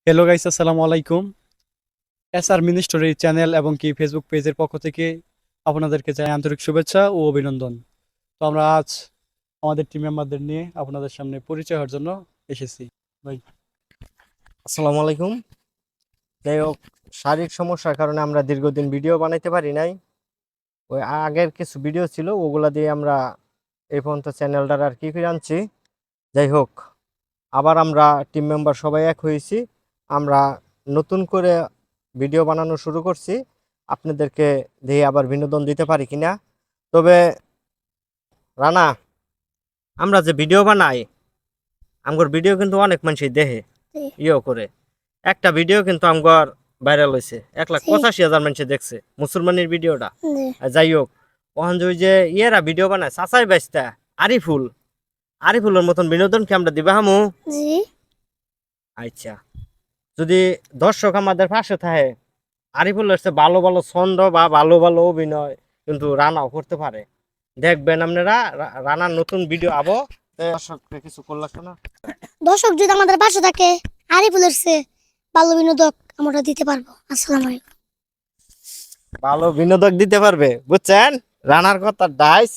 Hello guys, আসসালামু আলাইকুম। SR mini story channel এবং কি ফেসবুক পেজের পক্ষ থেকে আপনাদেরকে জানাই আন্তরিক শুভেচ্ছা ও অভিনন্দন। তো আমরা আজ আমাদের টিম মেম্বারদের নিয়ে আপনাদের সামনে পরিচয় হওয়ার জন্য এসেছি। ভাই, আসসালামু আলাইকুম। যাই হোক, শারীরিক সমস্যার কারণে আমরা দীর্ঘদিন ভিডিও বানাইতে পারি নাই। ওই আগের কিছু ভিডিও ছিল, ওগুলা দিয়ে আমরা এই পর্যন্ত চ্যানেলটার আর কি করে আনছি। যাই হোক, আবার আমরা টিম মেম্বার সবাই এক হয়েছি। আমরা নতুন করে ভিডিও বানানো শুরু করছি, আপনাদেরকে দিয়ে আবার বিনোদন দিতে পারি কিনা। তবে রানা, আমরা যে ভিডিও বানাই, আমার ভিডিও কিন্তু অনেক মানুষই দেখে ইয়ে করে। একটা ভিডিও কিন্তু আমার ভাইরাল হয়েছে, 1,85,000 মানুষ দেখছে মুসলমানের ভিডিওটা। আর যাই হোক, ওখান যে ওই যে ইয়েরা ভিডিও বানায় চাচাই বাইস্তা আরিফুল, আরিফুলের মতন বিনোদন কি আমরা দিবা হামু? আচ্ছা, যদি দর্শক আমাদের পাশে থাকে, আরিফুলের চেয়ে ভালো ভালো ছন্দ বা ভালো ভালো অভিনয় কিন্তু রানাও করতে পারে। দেখবেন আপনারা, রানার নতুন ভিডিও আবো। দর্শককে কিছু করলাম না। দর্শক যদি আমাদের পাশে থাকে, আরিফুলের চেয়ে ভালো বিনোদক আমরা দিতে পারবো। আসসালামু আলাইকুম। ভালো বিনোদক দিতে পারবে, বুঝছেন? রানার কথা ডাইস